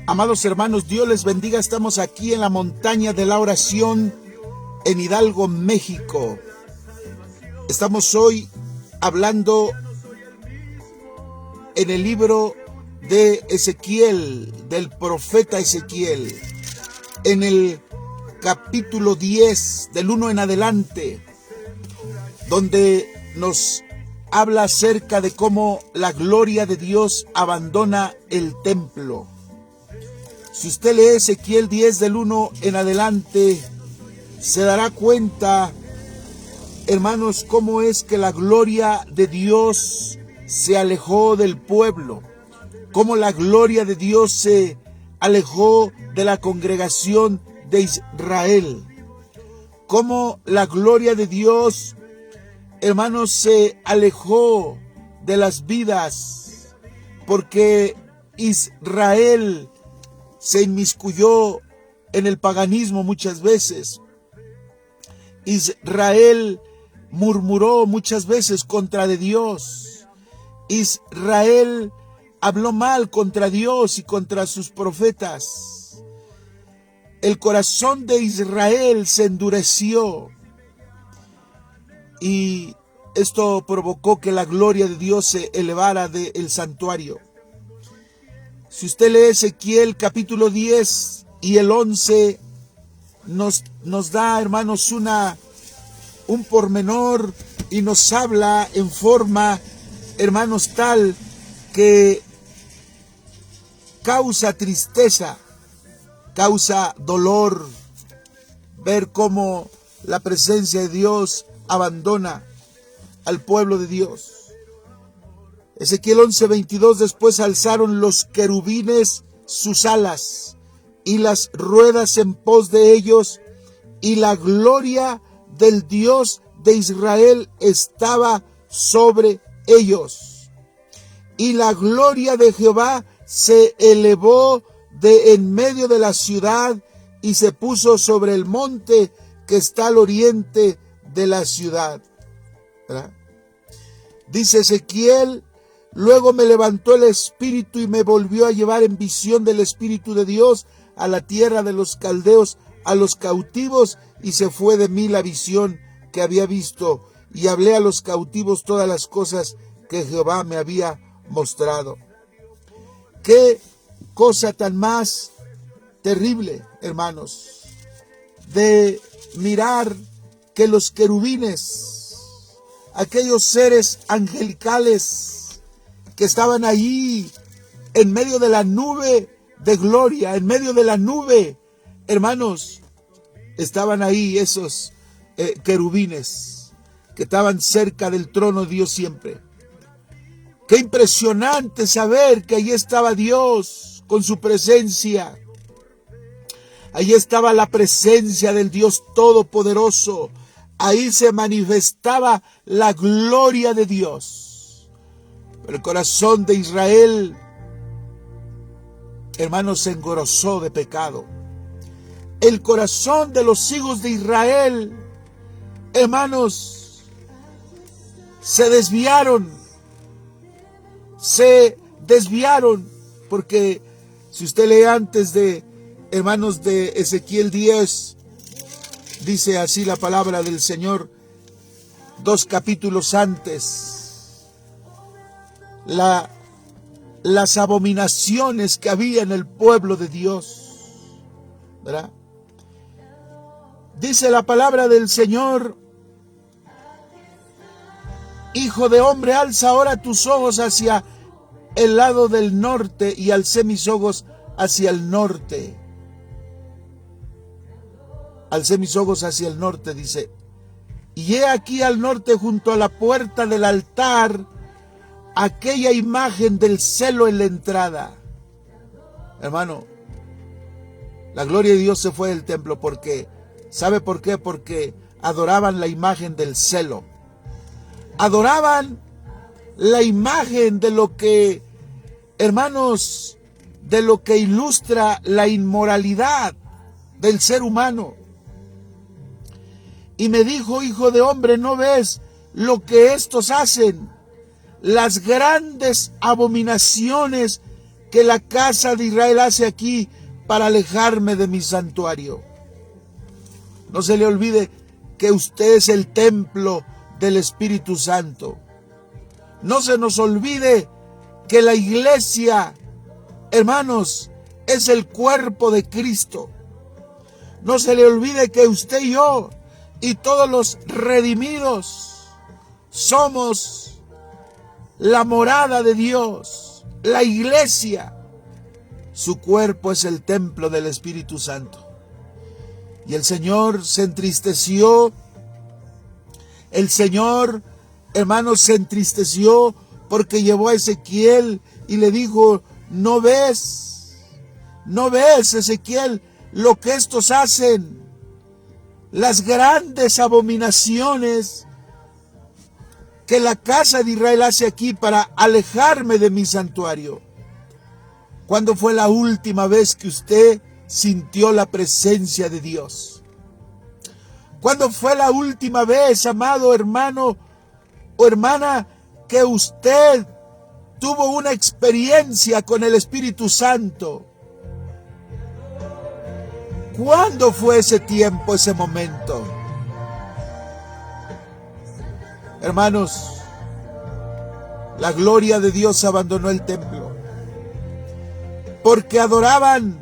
Amados hermanos, Dios les bendiga. Estamos aquí en la montaña de la oración en Hidalgo, México. Estamos hoy hablando en el libro de Ezequiel, del profeta Ezequiel, en el capítulo 10, del 1 en adelante, donde nos habla acerca de cómo la gloria de Dios abandona el templo. Si usted lee Ezequiel 10 del 1 en adelante, se dará cuenta, hermanos, cómo es que la gloria de Dios se alejó del pueblo, cómo la gloria de Dios se alejó de la congregación de Israel, cómo la gloria de Dios, hermanos, se alejó de las vidas, porque Israel se inmiscuyó en el paganismo muchas veces. Israel murmuró muchas veces contra de Dios. Israel habló mal contra Dios y contra sus profetas. El corazón de Israel se endureció y esto provocó que la gloria de Dios se elevara del santuario. Si usted lee Ezequiel capítulo 10 y el 11, nos da, hermanos, un pormenor y nos habla en forma, hermanos, tal que causa tristeza, causa dolor ver cómo la presencia de Dios abandona al pueblo de Dios. Ezequiel 11:22, después alzaron los querubines sus alas y las ruedas en pos de ellos, y la gloria del Dios de Israel estaba sobre ellos. Y la gloria de Jehová se elevó de en medio de la ciudad y se puso sobre el monte que está al oriente de la ciudad. ¿Verdad? Dice Ezequiel: luego me levantó el Espíritu y me volvió a llevar en visión del Espíritu de Dios a la tierra de los caldeos, a los cautivos, y se fue de mí la visión que había visto, y hablé a los cautivos todas las cosas que Jehová me había mostrado. Qué cosa tan más terrible, hermanos, de mirar que los querubines, aquellos seres angelicales que estaban allí en medio de la nube de gloria, en medio de la nube, hermanos, estaban ahí esos querubines que estaban cerca del trono de Dios siempre. Qué impresionante saber que allí estaba Dios con su presencia. Allí estaba la presencia del Dios Todopoderoso. Ahí se manifestaba la gloria de Dios. El corazón de Israel, hermanos, se engrosó de pecado. El corazón de los hijos de Israel, hermanos, se desviaron, porque si usted lee antes de, hermanos, de Ezequiel 10, dice así la palabra del Señor, 2 capítulos antes, las abominaciones que había en el pueblo de Dios, ¿verdad? Dice la palabra del Señor: hijo de hombre, alza ahora tus ojos hacia el lado del norte. Y alcé mis ojos hacia el norte. Alcé mis ojos hacia el norte, dice. Y he aquí al norte, junto a la puerta del altar, aquella imagen del celo en la entrada. Hermano, la gloria de Dios se fue del templo porque, ¿sabe por qué? Porque adoraban la imagen del celo. Adoraban la imagen de lo que, hermanos, de lo que ilustra la inmoralidad del ser humano. Y me dijo: hijo de hombre, ¿no ves lo que estos hacen? Las grandes abominaciones que la casa de Israel hace aquí para alejarme de mi santuario? No se le olvide que usted es el templo del Espíritu Santo. No se nos olvide que la iglesia, hermanos, es el cuerpo de Cristo. No se le olvide que usted y yo y todos los redimidos somos la morada de Dios, la iglesia. Su cuerpo es el templo del Espíritu Santo. Y el Señor se entristeció. El Señor, hermanos, se entristeció porque llevó a Ezequiel y le dijo: ¿no ves, Ezequiel, lo que estos hacen? Las grandes abominaciones que la casa de Israel hace aquí para alejarme de mi santuario. ¿Cuándo fue la última vez que usted sintió la presencia de Dios? ¿Cuándo fue la última vez, amado hermano o hermana, que usted tuvo una experiencia con el Espíritu Santo? ¿Cuándo fue ese tiempo, ese momento? Hermanos, la gloria de Dios abandonó el templo porque adoraban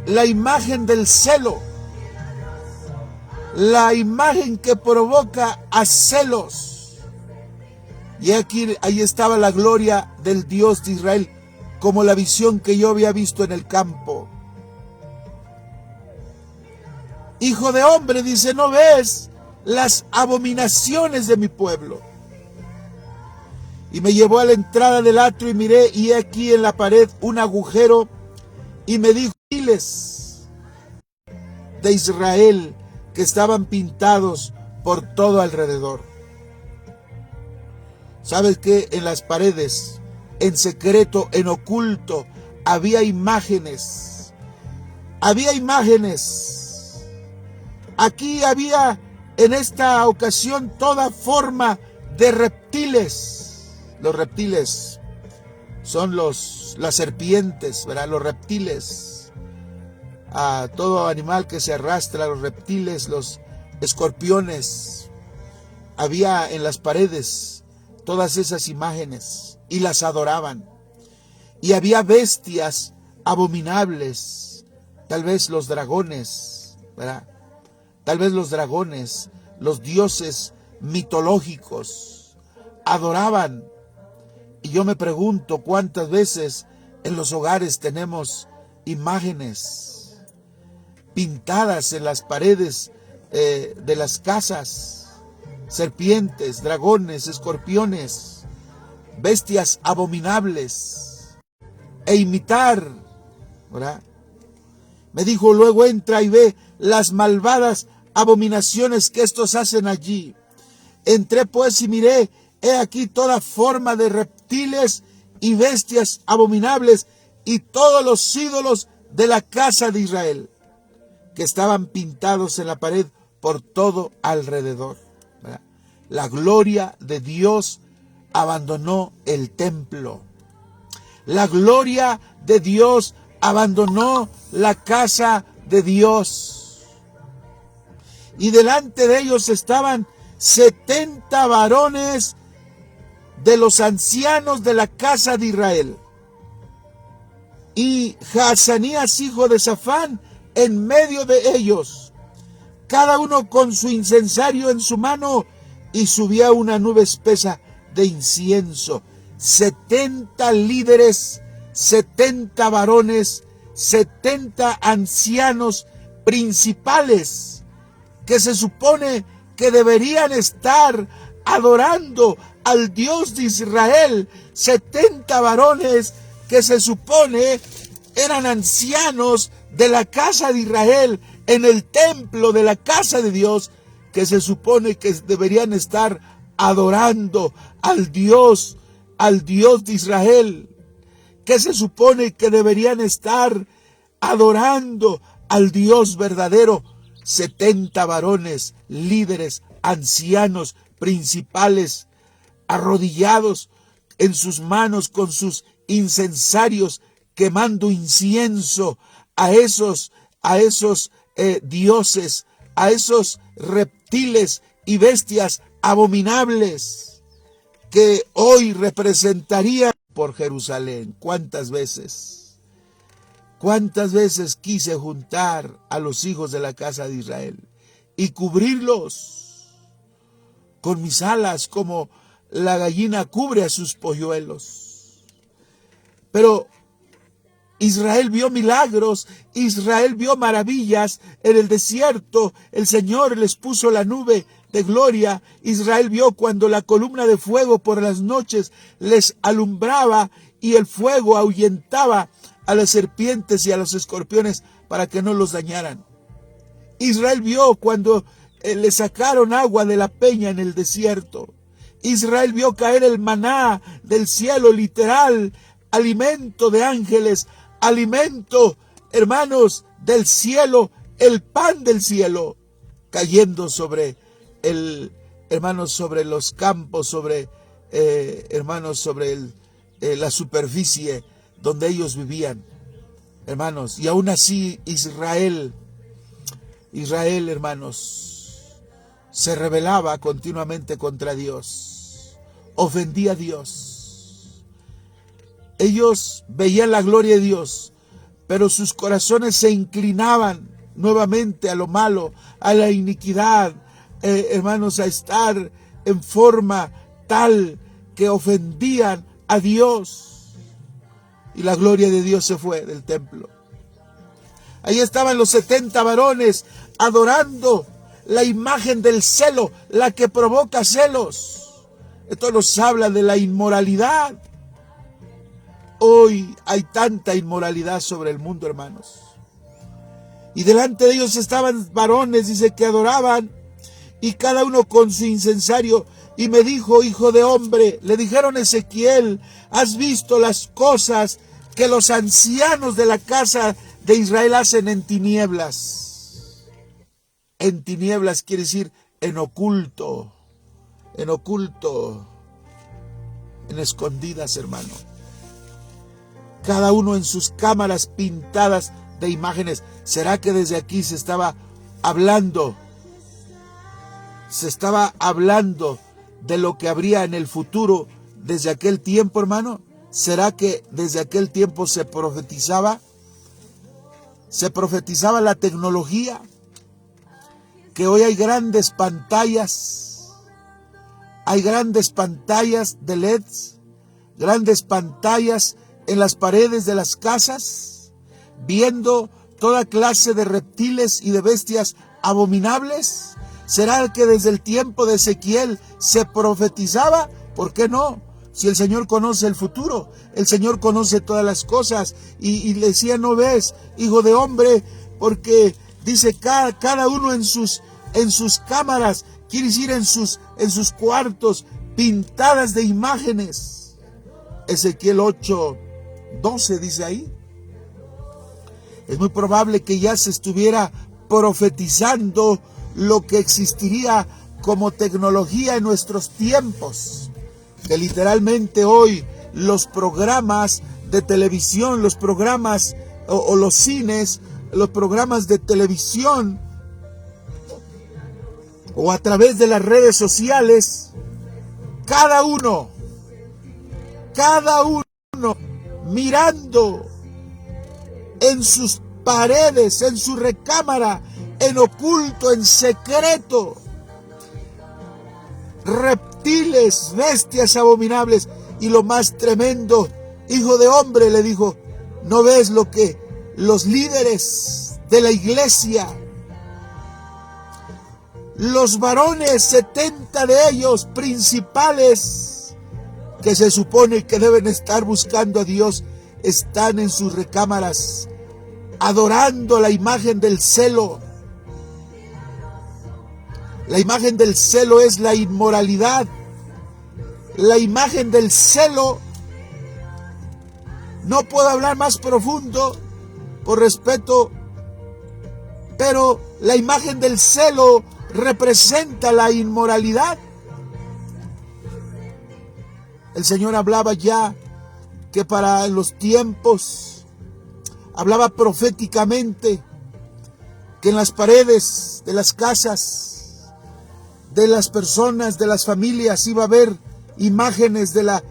la imagen del celo, la imagen que provoca a celos. Y aquí, ahí estaba la gloria del Dios de Israel, como la visión que yo había visto en el campo. Hijo de hombre, dice, ¿no ves las abominaciones de mi pueblo? Y me llevó a la entrada del atrio y miré, y he aquí en la pared un agujero, y me dijo: miles de Israel que estaban pintados por todo alrededor. ¿Sabes qué? En las paredes, en secreto, en oculto, había imágenes. Había imágenes. Aquí había en esta ocasión toda forma de reptiles. Los reptiles son las serpientes, ¿verdad? Los reptiles. A todo animal que se arrastra, los reptiles, los escorpiones. Había en las paredes todas esas imágenes y las adoraban. Y había bestias abominables, tal vez los dragones, ¿verdad? Tal vez los dragones, los dioses mitológicos, adoraban. Y yo me pregunto cuántas veces en los hogares tenemos imágenes pintadas en las paredes de las casas, serpientes, dragones, escorpiones, bestias abominables, e imitar, ¿verdad? Me dijo: luego entra y ve las malvadas abominaciones que estos hacen allí. Entré pues y miré, he aquí toda forma de reptiles y bestias abominables y todos los ídolos de la casa de Israel, que estaban pintados en la pared por todo alrededor, ¿verdad? La gloria de Dios abandonó el templo. La gloria de Dios abandonó la casa de Dios. Y delante de ellos estaban 70 varones de los ancianos de la casa de Israel. Y Jaazanías, hijo de Safán, en medio de ellos, cada uno con su incensario en su mano, y subía una nube espesa de incienso. 70 líderes, 70 varones, 70 ancianos principales, que se supone que deberían estar adorando al Dios de Israel. 70 varones que se supone eran ancianos de la casa de Israel, en el templo de la casa de Dios, que se supone que deberían estar adorando al Dios de Israel, que se supone que deberían estar adorando al Dios verdadero. 70 varones, líderes, ancianos, principales, arrodillados, en sus manos con sus incensarios, quemando incienso a esos dioses, a esos reptiles y bestias abominables que hoy representarían por Jerusalén. ¿Cuántas veces quise juntar a los hijos de la casa de Israel y cubrirlos con mis alas como la gallina cubre a sus polluelos? Pero Israel vio milagros, Israel vio maravillas en el desierto. El Señor les puso la nube de gloria. Israel vio cuando la columna de fuego por las noches les alumbraba y el fuego ahuyentaba a las serpientes y a los escorpiones para que no los dañaran. Israel vio cuando le sacaron agua de la peña en el desierto. Israel vio caer el maná del cielo, literal, alimento de ángeles, alimento, hermanos, del cielo, el pan del cielo, cayendo sobre sobre los campos, sobre la superficie donde ellos vivían, hermanos. Y aún así Israel, hermanos, se rebelaba continuamente contra Dios, ofendía a Dios. Ellos veían la gloria de Dios, pero sus corazones se inclinaban nuevamente a lo malo, a la iniquidad, hermanos, a estar en forma tal que ofendían a Dios. Y la gloria de Dios se fue del templo. Ahí estaban los 70 varones adorando la imagen del celo, la que provoca celos. Esto nos habla de la inmoralidad. Hoy hay tanta inmoralidad sobre el mundo, hermanos. Y delante de ellos estaban varones, dice, que adoraban, y cada uno con su incensario. Y me dijo: hijo de hombre, le dijeron a Ezequiel, ¿has visto las cosas que los ancianos de la casa de Israel hacen en tinieblas? En tinieblas quiere decir en oculto, en escondidas, hermano. Cada uno en sus cámaras pintadas de imágenes. ¿Será que desde aquí se estaba hablando de lo que habría en el futuro desde aquel tiempo, hermano? ¿Será que desde aquel tiempo se profetizaba? Se profetizaba la tecnología, que hoy hay grandes pantallas de LEDs, grandes pantallas en las paredes de las casas, viendo toda clase de reptiles y de bestias abominables. ¿Será que desde el tiempo de Ezequiel se profetizaba? ¿Por qué no? Si el Señor conoce el futuro, el Señor conoce todas las cosas. Y le decía: ¿no ves, hijo de hombre? Porque dice cada uno en sus cámaras, quiere decir en sus cuartos, pintadas de imágenes. Ezequiel 8:12 dice ahí. Es muy probable que ya se estuviera profetizando lo que existiría como tecnología en nuestros tiempos. Que literalmente hoy los programas de televisión, los programas o los cines, los programas de televisión o a través de las redes sociales, cada uno mirando en sus paredes, en su recámara, en oculto, en secreto, reptiles, bestias abominables. Y lo más tremendo, hijo de hombre, le dijo: ¿no ves lo que los líderes de la iglesia, los varones, 70 de ellos principales, que se supone que deben estar buscando a Dios, están en sus recámaras adorando la imagen del celo? La imagen del celo es la inmoralidad. La imagen del celo, no puedo hablar más profundo por respeto, pero la imagen del celo representa la inmoralidad. El Señor hablaba ya que para los tiempos, hablaba proféticamente que en las paredes de las casas, de las personas, de las familias, iba a haber imágenes de la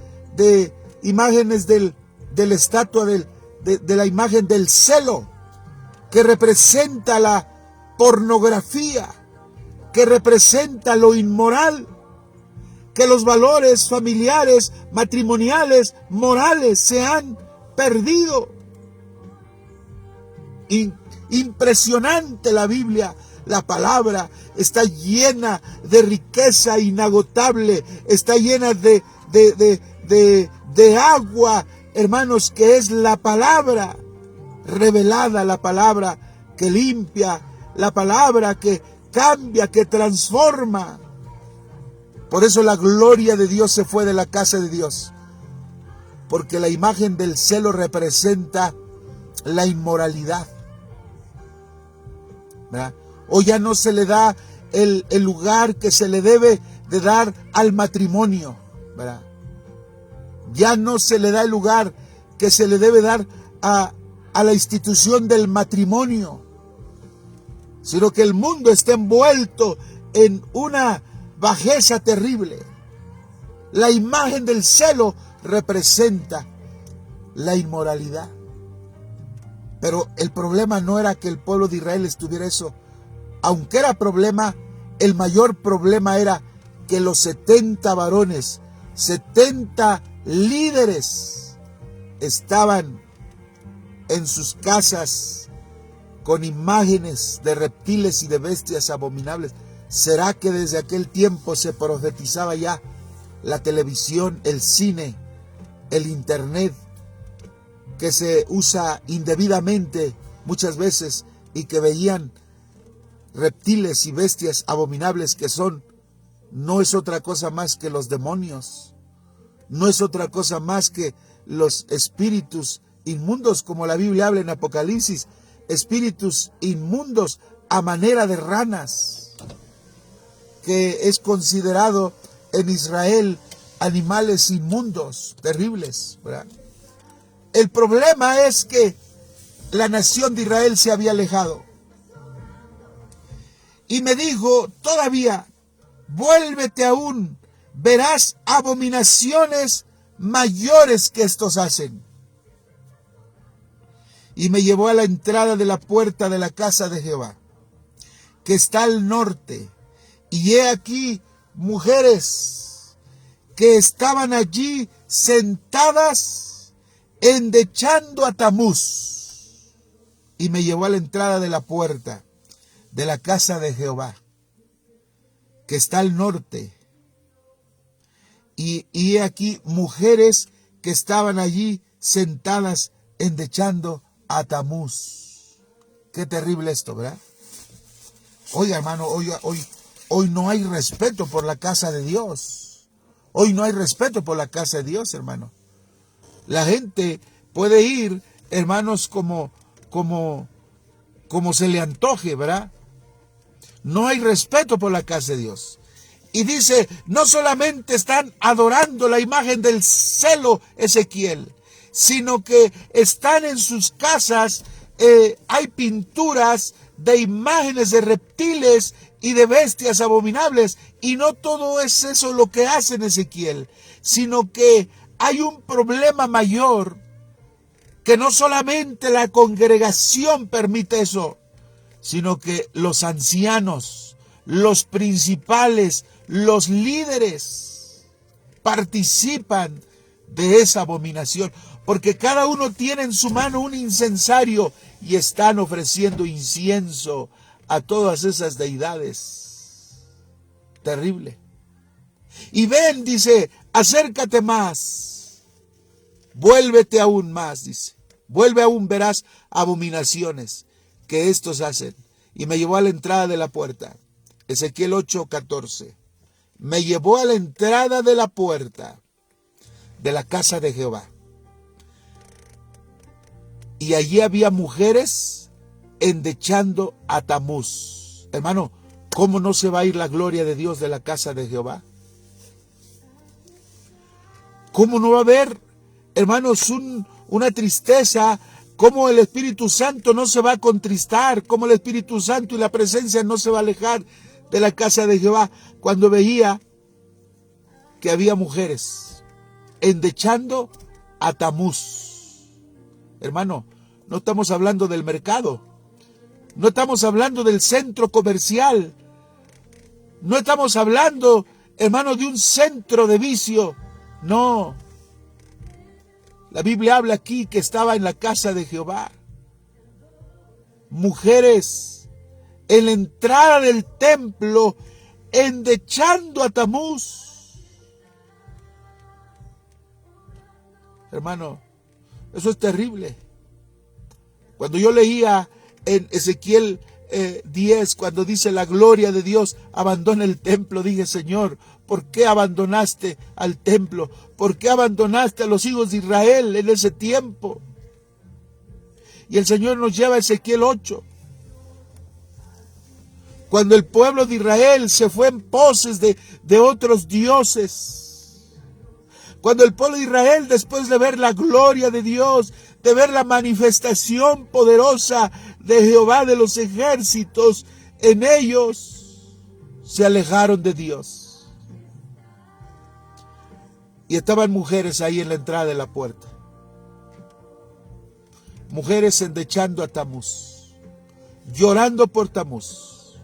estatua de la imagen del celo, que representa la pornografía, que representa lo inmoral, que los valores familiares, matrimoniales, morales se han perdido. Impresionante la Biblia, la palabra está llena de riqueza inagotable, está llena de agua, hermanos, que es la palabra revelada, la palabra que limpia, la palabra que cambia, que transforma. Por eso la gloria de Dios se fue de la casa de Dios, porque la imagen del celo representa la inmoralidad, ¿verdad? Hoy ya no se le da el lugar que se le debe de dar al matrimonio, ¿verdad? Ya no se le da el lugar que se le debe dar a la institución del matrimonio, sino que el mundo está envuelto en una bajeza terrible. La imagen del celo representa la inmoralidad. Pero el problema no era que el pueblo de Israel estuviera eso. Aunque era problema, el mayor problema era que los 70 varones, 70 líderes, estaban en sus casas con imágenes de reptiles y de bestias abominables. ¿Será que desde aquel tiempo se profetizaba ya la televisión, el cine, el internet, que se usa indebidamente muchas veces y que veían reptiles y bestias abominables que no es otra cosa más que los demonios, no es otra cosa más que los espíritus inmundos, como la Biblia habla en Apocalipsis, espíritus inmundos a manera de ranas, que es considerado en Israel animales inmundos, terribles, ¿verdad? El problema es que la nación de Israel se había alejado. Y me dijo, todavía, vuélvete aún, verás abominaciones mayores que estos hacen. Y me llevó a la entrada de la puerta de la casa de Jehová, que está al norte. Y he aquí mujeres que estaban allí sentadas endechando a Tamuz. Y me llevó a la entrada de la puerta de la casa de Jehová, que está al norte. Y he aquí mujeres que estaban allí sentadas endechando a Tamuz. Qué terrible esto, ¿verdad? Oiga, hermano, hoy no hay respeto por la casa de Dios. Hoy no hay respeto por la casa de Dios, hermano. La gente puede ir, hermanos, como se le antoje, ¿verdad? No hay respeto por la casa de Dios. Y dice, no solamente están adorando la imagen del celo, Ezequiel, sino que están en sus casas, hay pinturas de imágenes de reptiles y de bestias abominables. Y no todo es eso lo que hacen, Ezequiel, sino que hay un problema mayor, que no solamente la congregación permite eso, sino que los ancianos, los principales, los líderes participan de esa abominación, porque cada uno tiene en su mano un incensario y están ofreciendo incienso a todas esas deidades. Terrible. Y ven, dice, acércate más, vuélvete aún más, dice, vuelve aún, verás abominaciones que estos hacen. Y me llevó a la entrada de la puerta, Ezequiel 8:14, me llevó a la entrada de la puerta de la casa de Jehová. Y allí había mujeres endechando a Tamuz. Hermano, ¿cómo no se va a ir la gloria de Dios de la casa de Jehová? ¿Cómo no va a haber, hermanos, una tristeza? ¿Cómo el Espíritu Santo no se va a contristar? ¿Cómo el Espíritu Santo y la presencia no se va a alejar de la casa de Jehová? Cuando veía que había mujeres endechando a Tamuz. Hermano, no estamos hablando del mercado. No estamos hablando del centro comercial. No estamos hablando, hermano, de un centro de vicio. No. La Biblia habla aquí que estaba en la casa de Jehová. Mujeres en la entrada del templo endechando a Tamuz. Hermano, eso es terrible. Cuando yo leía en Ezequiel 10, cuando dice la gloria de Dios abandona el templo, dije, Señor, ¿por qué abandonaste al templo? ¿Por qué abandonaste a los hijos de Israel en ese tiempo? Y el Señor nos lleva a Ezequiel 8. Cuando el pueblo de Israel se fue en poses de otros dioses. Cuando el pueblo de Israel, después de ver la gloria de Dios, de ver la manifestación poderosa de Jehová de los ejércitos en ellos, se alejaron de Dios. Y estaban mujeres ahí en la entrada de la puerta. Mujeres endechando a Tamuz, llorando por Tamuz.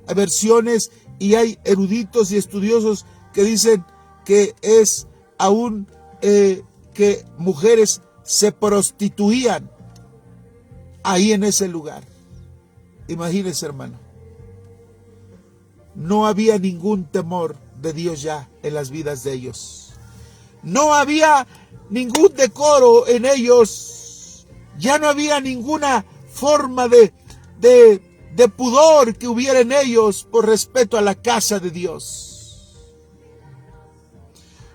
Hay versiones y hay eruditos y estudiosos que dicen que es aún que mujeres se prostituían ahí en ese lugar. Imagínense, hermano. No había ningún temor de Dios ya en las vidas de ellos. No había ningún decoro en ellos. Ya no había ninguna forma de pudor que hubiera en ellos por respeto a la casa de Dios.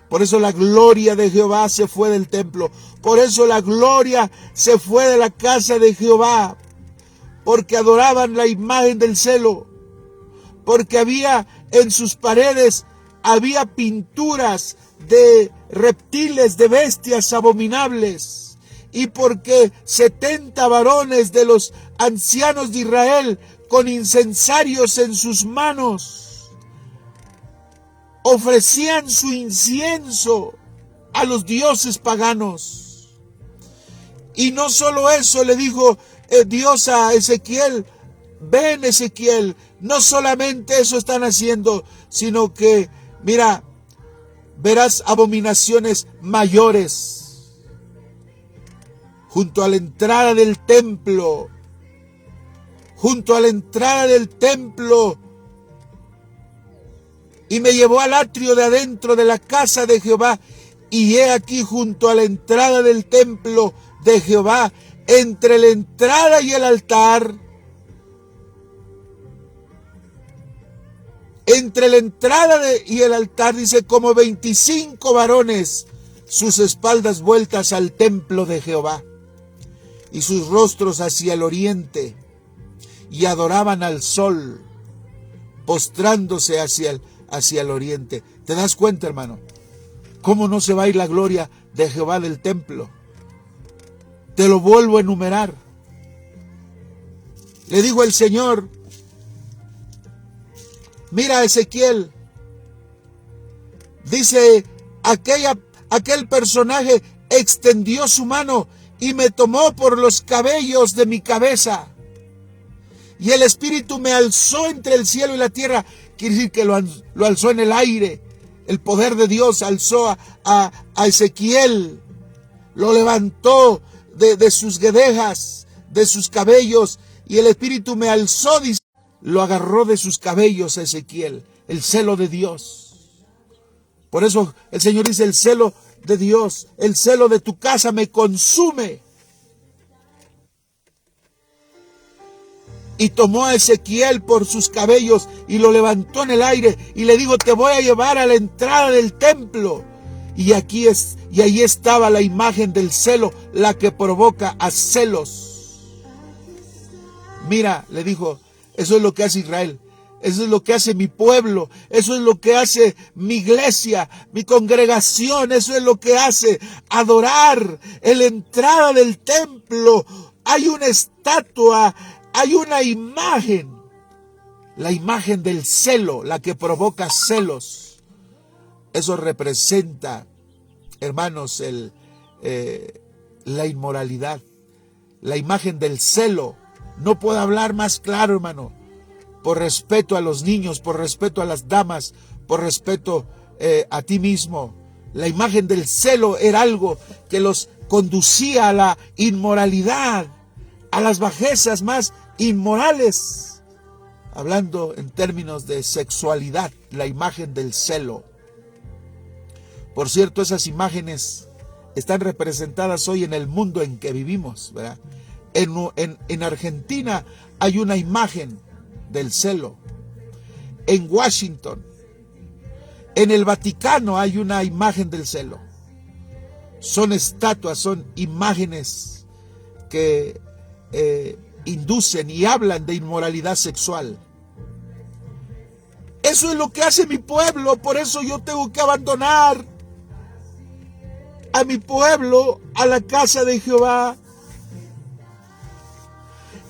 Por eso la gloria de Jehová se fue del templo. Por eso la gloria se fue de la casa de Jehová. Porque adoraban la imagen del celo. Porque había en sus paredes, había pinturas de reptiles, de bestias abominables. Y porque 70 varones de los ancianos de Israel, con incensarios en sus manos, ofrecían su incienso a los dioses paganos. Y no solo eso, le dijo Dios a Ezequiel, ven Ezequiel, no solamente eso están haciendo, sino que, mira, verás abominaciones mayores. Junto a la entrada del templo, y me llevó al atrio de adentro de la casa de Jehová, y he aquí junto a la entrada del templo de Jehová, entre la entrada y el altar, dice, como 25 varones, sus espaldas vueltas al templo de Jehová, y sus rostros hacia el oriente, y adoraban al sol, postrándose hacia el oriente. ¿Te das cuenta, hermano? ¿Cómo no se va a ir la gloria de Jehová del templo? Te lo vuelvo a enumerar. Le dijo el Señor, mira Ezequiel, dice, aquel personaje extendió su mano y me tomó por los cabellos de mi cabeza. Y el Espíritu me alzó entre el cielo y la tierra. Quiere decir que lo alzó en el aire. El poder de Dios alzó a Ezequiel. Lo levantó de sus guedejas, de sus cabellos. Y el Espíritu me alzó, dice, lo agarró de sus cabellos a Ezequiel. El celo de Dios. Por eso el Señor dice, el celo de Dios, el celo de tu casa me consume. Y tomó a Ezequiel por sus cabellos y lo levantó en el aire y le dijo, te voy a llevar a la entrada del templo. Y ahí estaba la imagen del celo, la que provoca a celos. Mira, le dijo, eso es lo que hace Israel. Eso es lo que hace mi pueblo, eso es lo que hace mi iglesia, mi congregación, eso es lo que hace adorar. En la entrada del templo hay una estatua, hay una imagen, la imagen del celo, la que provoca celos. Eso representa, hermanos, la inmoralidad, la imagen del celo. No puedo hablar más claro, hermano. Por respeto a los niños, por respeto a las damas, por respeto a ti mismo. La imagen del celo era algo que los conducía a la inmoralidad, a las bajezas más inmorales. Hablando en términos de sexualidad, la imagen del celo. Por cierto, esas imágenes están representadas hoy en el mundo en que vivimos, ¿verdad? En Argentina hay una imagen del celo. En Washington, en el Vaticano hay una imagen del celo. Son estatuas, son imágenes que inducen y hablan de inmoralidad sexual. Eso es lo que hace mi pueblo, por eso yo tengo que abandonar a mi pueblo, a la casa de Jehová.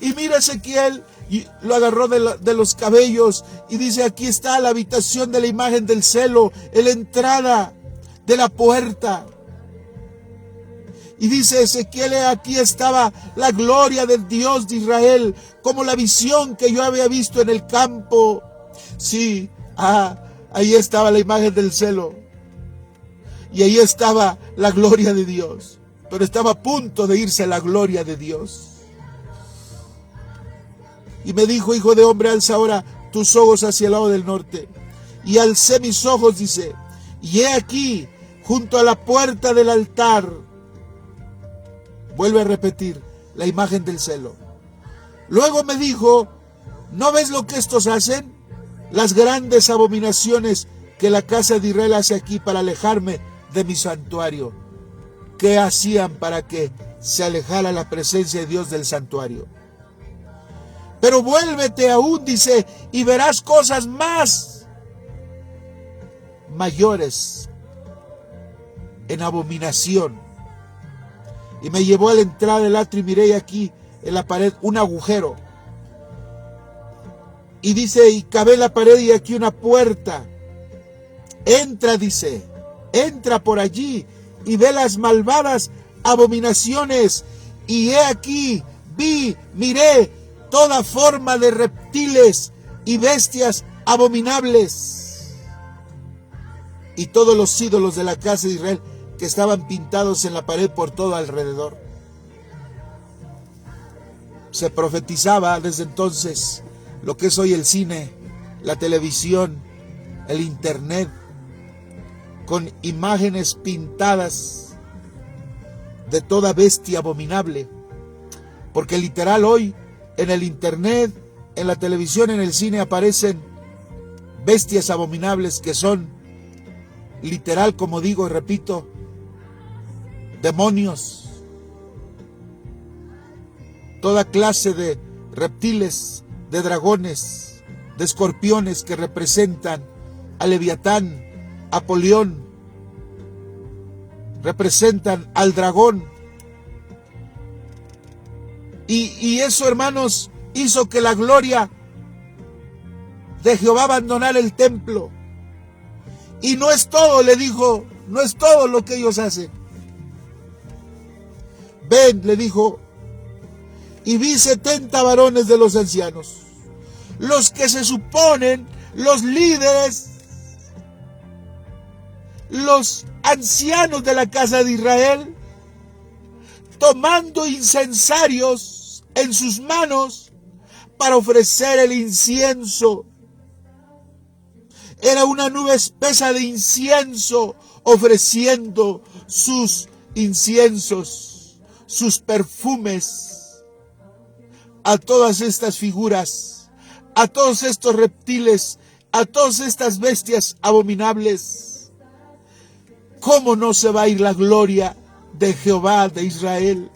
Y mira, Ezequiel y lo agarró de los cabellos y dice: aquí está la habitación de la imagen del celo, en la entrada de la puerta. Y dice Ezequiel: aquí estaba la gloria del Dios de Israel, como la visión que yo había visto en el campo. Sí, ahí estaba la imagen del celo. Y ahí estaba la gloria de Dios. Pero estaba a punto de irse la gloria de Dios. Y me dijo: hijo de hombre, alza ahora tus ojos hacia el lado del norte. Y alcé mis ojos, dice, y he aquí, junto a la puerta del altar, vuelve a repetir la imagen del celo. Luego me dijo: ¿no ves lo que estos hacen? Las grandes abominaciones que la casa de Israel hace aquí para alejarme de mi santuario. ¿Qué hacían para que se alejara la presencia de Dios del santuario? Pero vuélvete aún, dice, y verás cosas más mayores en abominación. Y me llevó a la entrada del atrio y miré aquí en la pared un agujero. Y dice: y cavé en la pared y aquí una puerta. Entra, dice, entra por allí y ve las malvadas abominaciones. Y he aquí, miré toda forma de reptiles y bestias abominables. Y todos los ídolos de la casa de Israel que estaban pintados en la pared por todo alrededor. Se profetizaba desde entonces lo que es hoy el cine, la televisión, el internet, con imágenes pintadas de toda bestia abominable. Porque literal hoy en el internet, en la televisión, en el cine aparecen bestias abominables que son literal, como digo y repito, demonios. Toda clase de reptiles, de dragones, de escorpiones que representan a Leviatán, a Polión, representan al dragón. Y eso, hermanos, hizo que la gloria de Jehová abandonara el templo. Y no es todo, le dijo, no es todo lo que ellos hacen. Ven, le dijo, y vi 70 varones de los ancianos, los que se suponen los líderes, los ancianos de la casa de Israel, tomando incensarios en sus manos para ofrecer el incienso. Era una nube espesa de incienso, ofreciendo sus inciensos, sus perfumes a todas estas figuras, a todos estos reptiles, a todas estas bestias abominables. ¿Cómo no se va a ir la gloria de Jehová de Israel?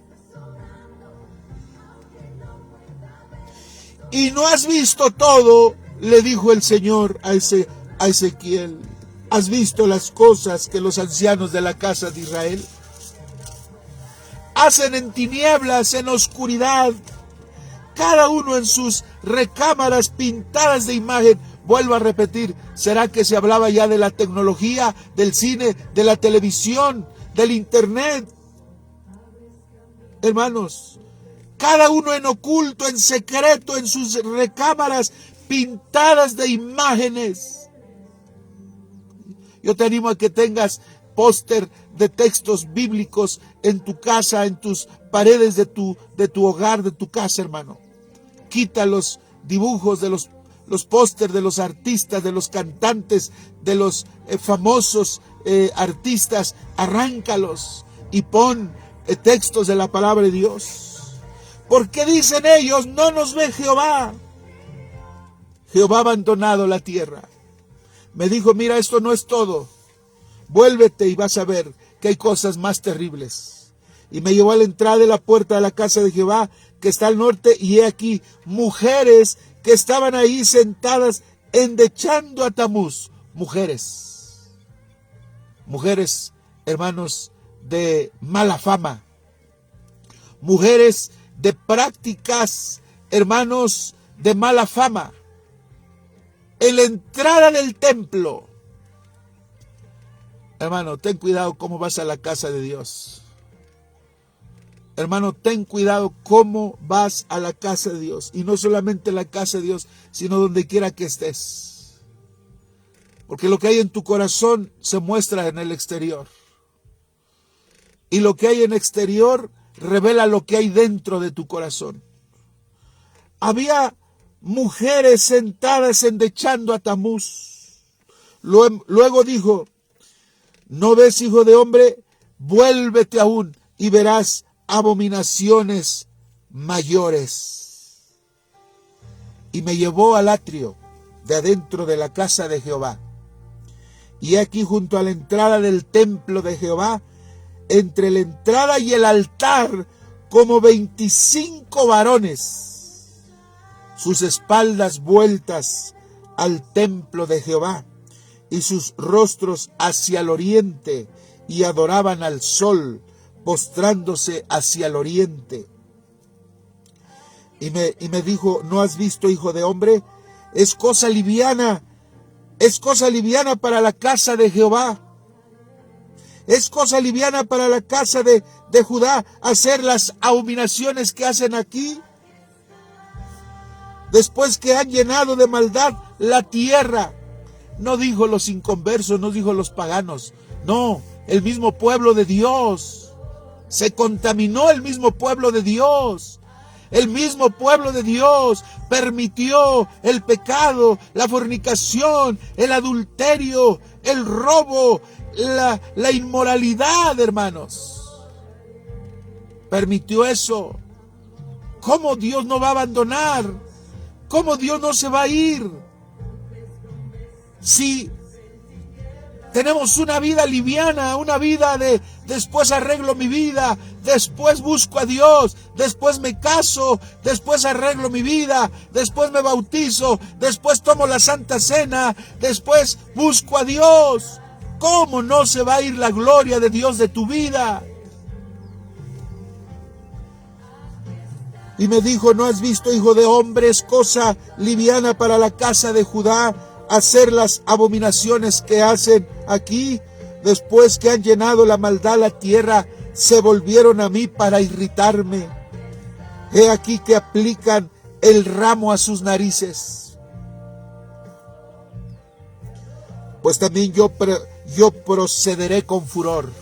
¿Y no has visto todo le dijo el Señor a Ezequiel: ¿has visto las cosas que los ancianos de la casa de Israel hacen en tinieblas, en oscuridad, cada uno en sus recámaras pintadas de imagen? Vuelvo a repetir, ¿será que se hablaba ya de la tecnología, del cine, de la televisión, del internet? Hermanos, cada uno en oculto, en secreto, en sus recámaras pintadas de imágenes. Yo te animo a que tengas póster de textos bíblicos en tu casa, en tus paredes de tu hogar, de tu casa, hermano. Quita los dibujos de los póster de los artistas, de los cantantes, de los famosos artistas, arráncalos y pon textos de la palabra de Dios. Porque dicen ellos: no nos ve Jehová. Jehová ha abandonado la tierra. Me dijo: mira, esto no es todo. Vuélvete y vas a ver que hay cosas más terribles. Y me llevó a la entrada de la puerta de la casa de Jehová, que está al norte, y he aquí mujeres que estaban ahí sentadas endechando a Tamuz. Mujeres, hermanos, de mala fama. Mujeres de prácticas, hermanos, de mala fama. En la entrada del templo. Hermano, ten cuidado cómo vas a la casa de Dios. Hermano, ten cuidado cómo vas a la casa de Dios. Y no solamente la casa de Dios, sino donde quiera que estés. Porque lo que hay en tu corazón se muestra en el exterior. Y lo que hay en el exterior revela lo que hay dentro de tu corazón. Había mujeres sentadas endechando a Tamuz. Luego dijo: ¿no ves, hijo de hombre? Vuélvete aún y verás abominaciones mayores. Y me llevó al atrio de adentro de la casa de Jehová. Y aquí junto a la entrada del templo de Jehová, entre la entrada y el altar, como 25 varones, sus espaldas vueltas al templo de Jehová, y sus rostros hacia el oriente, y adoraban al sol, postrándose hacia el oriente. Y me dijo: ¿no has visto, hijo de hombre? Es cosa liviana para la casa de Jehová. Es cosa liviana para la casa de Judá hacer las abominaciones que hacen aquí. Después que han llenado de maldad la tierra. No dijo los inconversos, no dijo los paganos. No, el mismo pueblo de Dios. Se contaminó el mismo pueblo de Dios. El mismo pueblo de Dios permitió el pecado, la fornicación, el adulterio, el robo, la inmoralidad, hermanos. Permitió eso. ¿Cómo Dios no va a abandonar? ¿Cómo Dios no se va a ir? Si tenemos una vida liviana, una vida de después arreglo mi vida, después busco a Dios, después me caso, después arreglo mi vida, después me bautizo, después tomo la Santa Cena, después busco a Dios. ¿Cómo no se va a ir la gloria de Dios de tu vida? Y me dijo: ¿no has visto, hijo de hombre? Es cosa liviana para la casa de Judá hacer las abominaciones que hacen aquí. Después que han llenado la maldad la tierra, se volvieron a mí para irritarme. He aquí que aplican el ramo a sus narices. Pues también yo procederé con furor.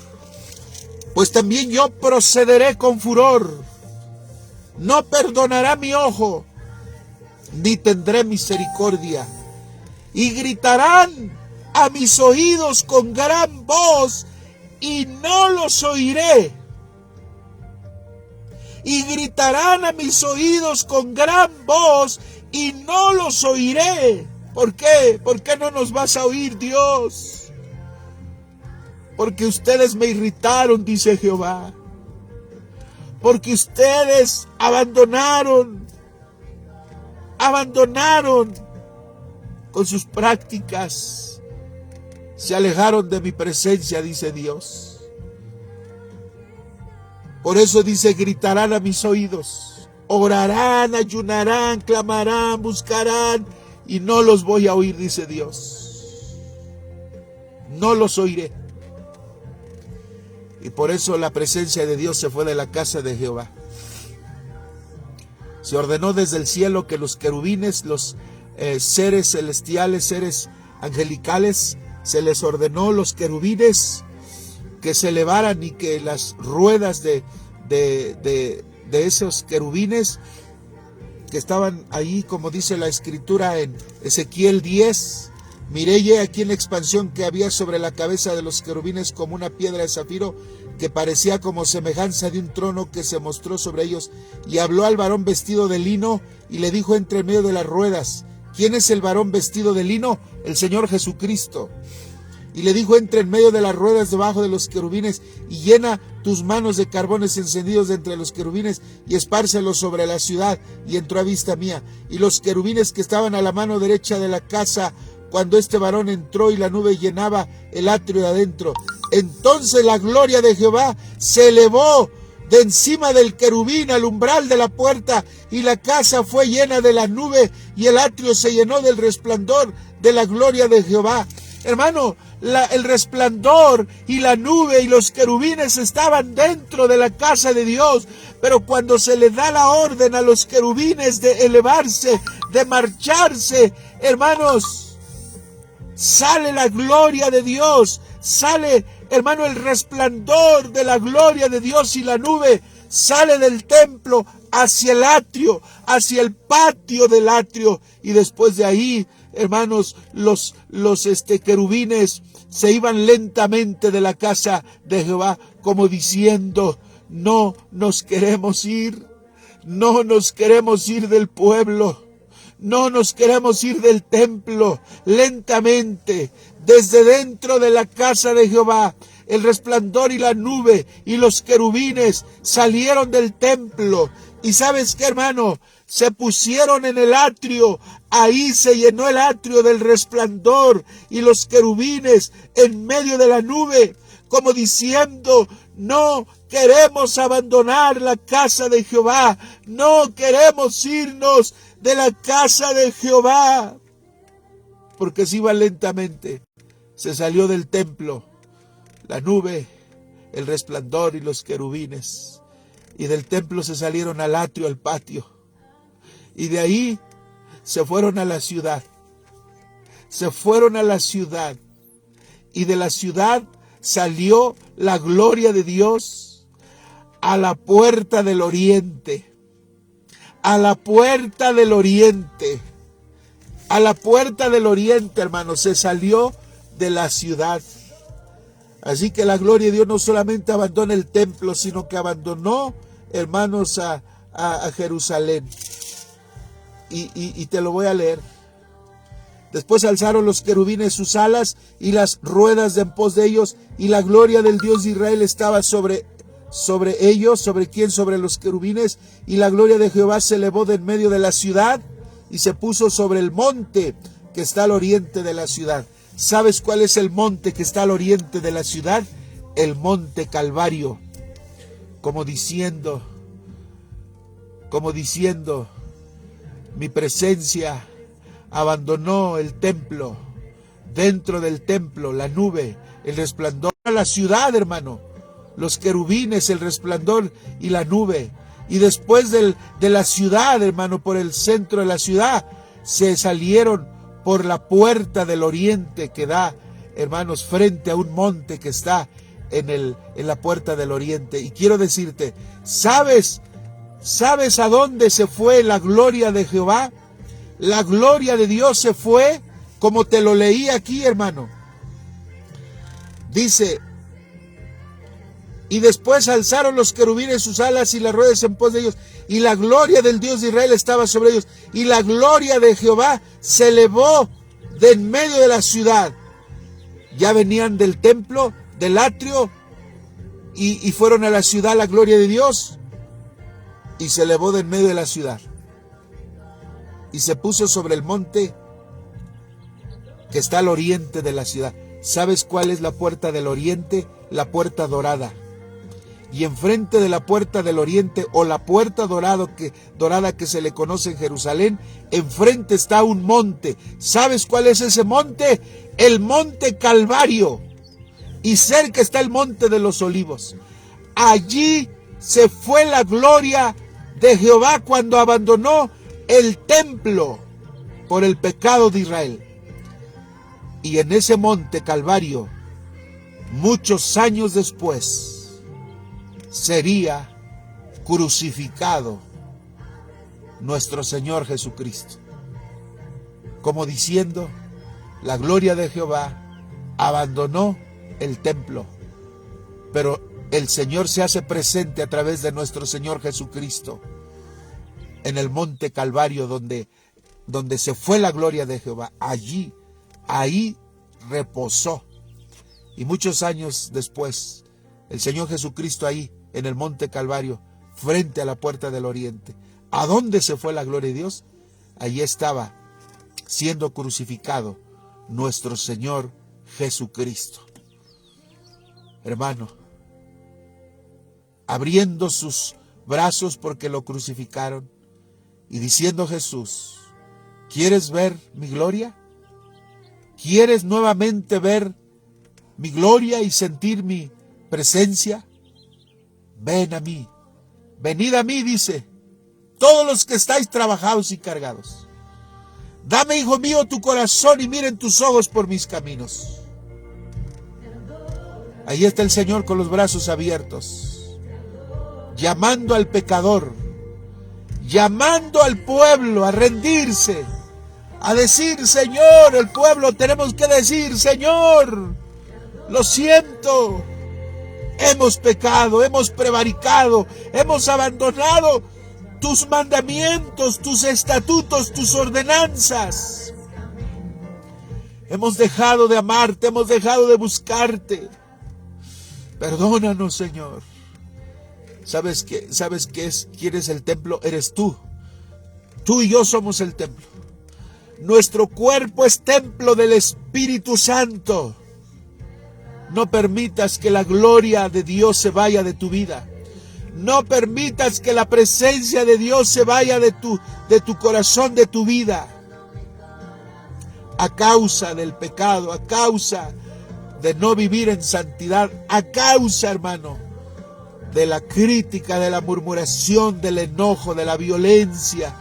Pues también yo procederé con furor. No perdonará mi ojo, ni tendré misericordia. Y gritarán a mis oídos con gran voz, y no los oiré. Y gritarán a mis oídos con gran voz, y no los oiré. ¿Por qué? ¿Por qué no nos vas a oír, Dios? Porque ustedes me irritaron, dice Jehová. Porque ustedes abandonaron con sus prácticas, se alejaron de mi presencia, dice Dios. Por eso dice, gritarán a mis oídos, orarán, ayunarán, clamarán, buscarán, y no los voy a oír, dice Dios. No los oiré. Y por eso la presencia de Dios se fue de la casa de Jehová. Se ordenó desde el cielo que los querubines, los seres celestiales, seres angelicales, se les ordenó los querubines que se elevaran y que las ruedas de esos querubines que estaban ahí, como dice la escritura en Ezequiel 10, miré aquí en la expansión que había sobre la cabeza de los querubines como una piedra de zafiro que parecía como semejanza de un trono que se mostró sobre ellos, y habló al varón vestido de lino y le dijo entre medio de las ruedas, ¿quién es el varón vestido de lino? El Señor Jesucristo. Y le dijo, entra en medio de las ruedas debajo de los querubines y llena tus manos de carbones encendidos de entre los querubines y espárcelos sobre la ciudad. Y entró a vista mía. Y los querubines que estaban a la mano derecha de la casa, cuando este varón entró y la nube llenaba el atrio de adentro. Entonces la gloria de Jehová se elevó de encima del querubín al umbral de la puerta, y la casa fue llena de la nube, y el atrio se llenó del resplandor de la gloria de Jehová. Hermano, el resplandor y la nube y los querubines estaban dentro de la casa de Dios, pero cuando se le da la orden a los querubines de elevarse, de marcharse, hermanos, sale la gloria de Dios, sale, hermano, el resplandor de la gloria de Dios, y la nube sale del templo hacia el atrio, hacia el patio del atrio, y después de ahí, hermanos, los querubines se iban lentamente de la casa de Jehová, como diciendo, no nos queremos ir, no nos queremos ir del pueblo, no nos queremos ir del templo. Lentamente, desde dentro de la casa de Jehová, el resplandor y la nube y los querubines salieron del templo. Y ¿sabes qué, hermano? Se pusieron en el atrio. Ahí se llenó el atrio del resplandor y los querubines en medio de la nube, como diciendo, no queremos abandonar la casa de Jehová, no queremos irnos de la casa de Jehová. Porque se iba lentamente, se salió del templo la nube, el resplandor y los querubines, y del templo se salieron al atrio, al patio, y de ahí se fueron a la ciudad, y de la ciudad salió la gloria de Dios a la puerta del oriente, hermanos, se salió de la ciudad. Así que la gloria de Dios no solamente abandona el templo, sino que abandonó, hermanos, a Jerusalén. Y te lo voy a leer. Después alzaron los querubines sus alas y las ruedas en pos de ellos, y la gloria del Dios de Israel estaba sobre ellos. ¿Sobre quién? Sobre los querubines. Y la gloria de Jehová se elevó de en medio de la ciudad y se puso sobre el monte que está al oriente de la ciudad. ¿Sabes cuál es el monte que está al oriente de la ciudad? El monte Calvario. Como diciendo, mi presencia abandonó el templo. Dentro del templo, la nube, el resplandor, la ciudad, hermano, los querubines, el resplandor y la nube. Y después de la ciudad, hermano, por el centro de la ciudad, se salieron por la puerta del oriente que da, hermanos, frente a un monte que está en la puerta del oriente. Y quiero decirte, ¿sabes a dónde se fue la gloria de Jehová? La gloria de Dios se fue, como te lo leí aquí, hermano. Dice, y después alzaron los querubines sus alas y las ruedas en pos de ellos, y la gloria del Dios de Israel estaba sobre ellos, y la gloria de Jehová se elevó de en medio de la ciudad. Ya venían del templo, del atrio, y fueron a la ciudad, la gloria de Dios, y se elevó de en medio de la ciudad, y se puso sobre el monte que está al oriente de la ciudad. ¿Sabes cuál es la puerta del oriente? La puerta dorada. Y enfrente de la puerta del oriente, o la puerta dorada que se le conoce en Jerusalén, enfrente está un monte. ¿Sabes cuál es ese monte? El monte Calvario. Y cerca está el monte de los Olivos. Allí se fue la gloria de Jehová cuando abandonó el templo por el pecado de Israel. Y en ese monte Calvario, muchos años después, sería crucificado nuestro Señor Jesucristo, como diciendo, la gloria de Jehová abandonó el templo, pero el Señor se hace presente a través de nuestro Señor Jesucristo en el monte Calvario, donde se fue la gloria de Jehová. Ahí reposó. Y muchos años después, el Señor Jesucristo ahí, en el monte Calvario, frente a la puerta del oriente. ¿A dónde se fue la gloria de Dios? Allí estaba siendo crucificado nuestro Señor Jesucristo. Hermano, abriendo sus brazos porque lo crucificaron y diciendo Jesús, ¿quieres ver mi gloria? ¿Quieres nuevamente ver mi gloria y sentir mi presencia? Ven a mí, venid a mí, dice, todos los que estáis trabajados y cargados. Dame, hijo mío, tu corazón y miren tus ojos por mis caminos. Ahí está el Señor con los brazos abiertos, llamando al pecador, llamando al pueblo a rendirse, a decir, Señor, el pueblo tenemos que decir, Señor, lo siento, hemos pecado, hemos prevaricado, hemos abandonado tus mandamientos, tus estatutos, tus ordenanzas. Hemos dejado de amarte, hemos dejado de buscarte. Perdónanos, Señor. ¿Sabes quién es el templo? Eres tú. Tú y yo somos el templo. Nuestro cuerpo es templo del Espíritu Santo. No permitas que la gloria de Dios se vaya de tu vida. No permitas que la presencia de Dios se vaya de tu corazón, de tu vida. A causa del pecado, a causa de no vivir en santidad, a causa, hermano, de la crítica, de la murmuración, del enojo, de la violencia,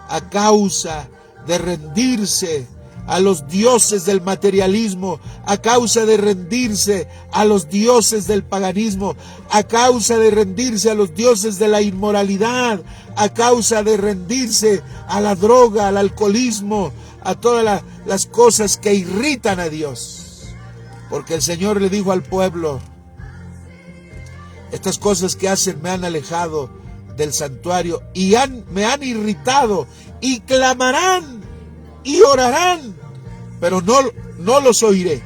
a causa de rendirse a los dioses del materialismo, a causa de rendirse a los dioses del paganismo, a causa de rendirse a los dioses de la inmoralidad, a causa de rendirse a la droga, al alcoholismo, a todas las cosas que irritan a Dios. Porque el Señor le dijo al pueblo, estas cosas que hacen me han alejado del santuario y me han irritado, y clamarán y orarán, pero no los oiré.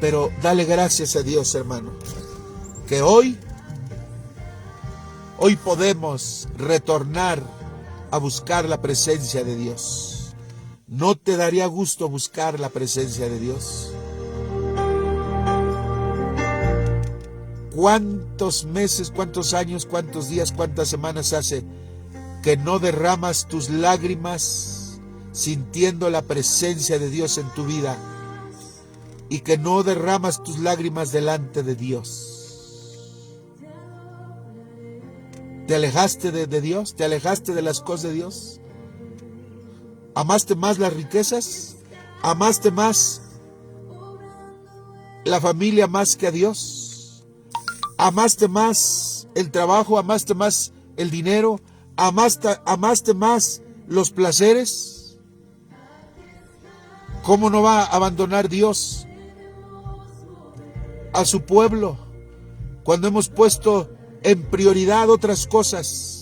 Pero dale gracias a Dios, hermano, que hoy podemos retornar a buscar la presencia de Dios. ¿No te daría gusto buscar la presencia de Dios? ¿Cuántos meses, cuántos años, cuántos días, cuántas semanas hace que no derramas tus lágrimas sintiendo la presencia de Dios en tu vida, y que no derramas tus lágrimas delante de Dios? ¿Te alejaste de Dios? ¿Te alejaste de las cosas de Dios? ¿Amaste más las riquezas? ¿Amaste más la familia más que a Dios? ¿Amaste más el trabajo? ¿Amaste más el dinero? ¿Amaste más los placeres? ¿Cómo no va a abandonar Dios a su pueblo cuando hemos puesto en prioridad otras cosas?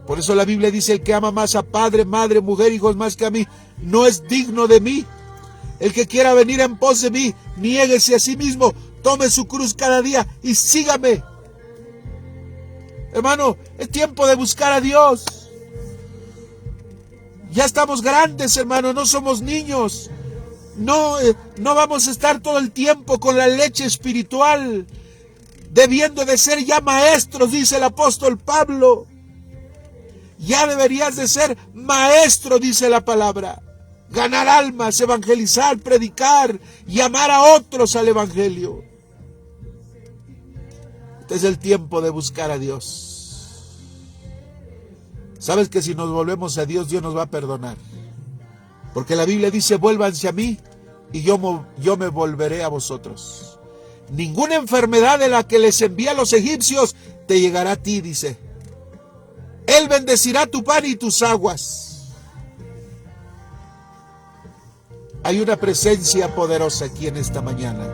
Por eso la Biblia dice, el que ama más a padre, madre, mujer, hijos más que a mí, no es digno de mí. El que quiera venir en pos de mí, niéguese a sí mismo, tome su cruz cada día y sígame. Hermano, es tiempo de buscar a Dios. Ya estamos grandes, hermano, no somos niños. No vamos a estar todo el tiempo con la leche espiritual, debiendo de ser ya maestros, dice el apóstol Pablo. Ya deberías de ser maestro, dice la palabra. Ganar almas, evangelizar, predicar, llamar a otros al evangelio. Este es el tiempo de buscar a Dios. Sabes que si nos volvemos a Dios, Dios nos va a perdonar. Porque la Biblia dice, vuélvanse a mí y yo me volveré a vosotros. Ninguna enfermedad de la que les envía a los egipcios te llegará a ti, dice. Él bendecirá tu pan y tus aguas. Hay una presencia poderosa aquí en esta mañana.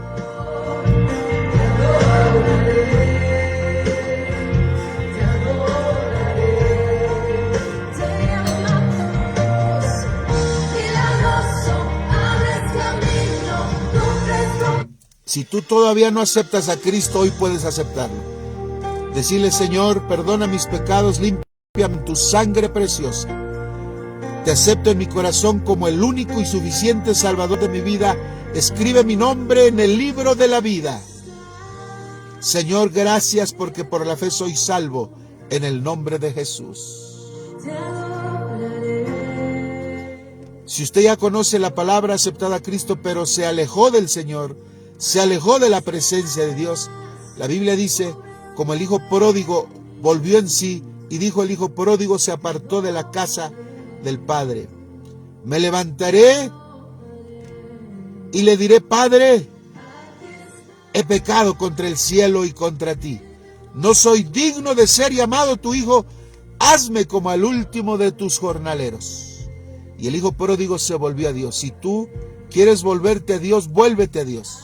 Si tú todavía no aceptas a Cristo, hoy puedes aceptarlo. Decirle, Señor, perdona mis pecados, límpiame en tu sangre preciosa. Te acepto en mi corazón como el único y suficiente Salvador de mi vida. Escribe mi nombre en el libro de la vida. Señor, gracias porque por la fe soy salvo en el nombre de Jesús. Si usted ya conoce la palabra, aceptada a Cristo, pero se alejó del Señor, se alejó de la presencia de Dios, la Biblia dice, como el hijo pródigo volvió en sí, y dijo el hijo pródigo se apartó de la casa del Padre. Me levantaré y le diré, Padre, he pecado contra el cielo y contra ti. No soy digno de ser llamado tu hijo, hazme como al último de tus jornaleros. Y el hijo pródigo se volvió a Dios. Si tú quieres volverte a Dios, vuélvete a Dios.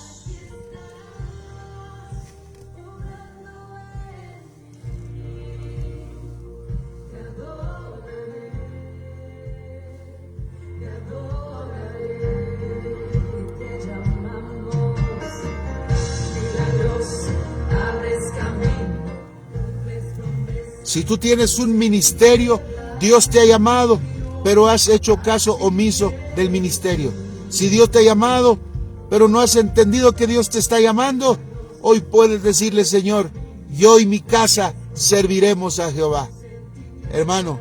Si tú tienes un ministerio, Dios te ha llamado, pero has hecho caso omiso del ministerio. Si Dios te ha llamado, pero no has entendido que Dios te está llamando, hoy puedes decirle, Señor, yo y mi casa serviremos a Jehová. Hermano,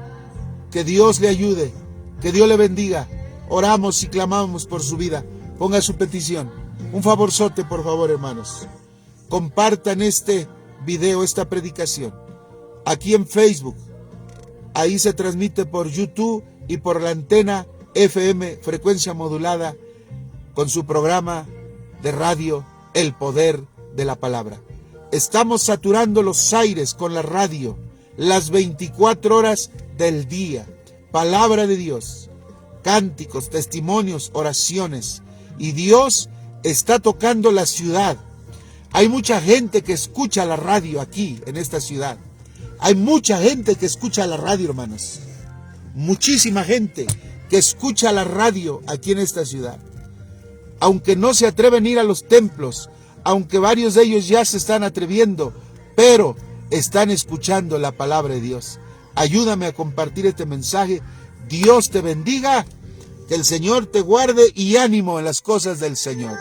que Dios le ayude, que Dios le bendiga. Oramos y clamamos por su vida. Ponga su petición. Un favorzote, por favor, hermanos. Compartan este video, esta predicación. Aquí en Facebook, ahí se transmite por YouTube y por la antena FM, frecuencia modulada, con su programa de radio, El Poder de la Palabra. Estamos saturando los aires con la radio, las 24 horas del día. Palabra de Dios, cánticos, testimonios, oraciones. Y Dios está tocando la ciudad. Hay mucha gente que escucha la radio aquí, en esta ciudad. Hay mucha gente que escucha la radio, hermanos. Muchísima gente que escucha la radio aquí en esta ciudad. Aunque no se atreven a ir a los templos, aunque varios de ellos ya se están atreviendo, pero están escuchando la palabra de Dios. Ayúdame a compartir este mensaje. Dios te bendiga, que el Señor te guarde y ánimo en las cosas del Señor.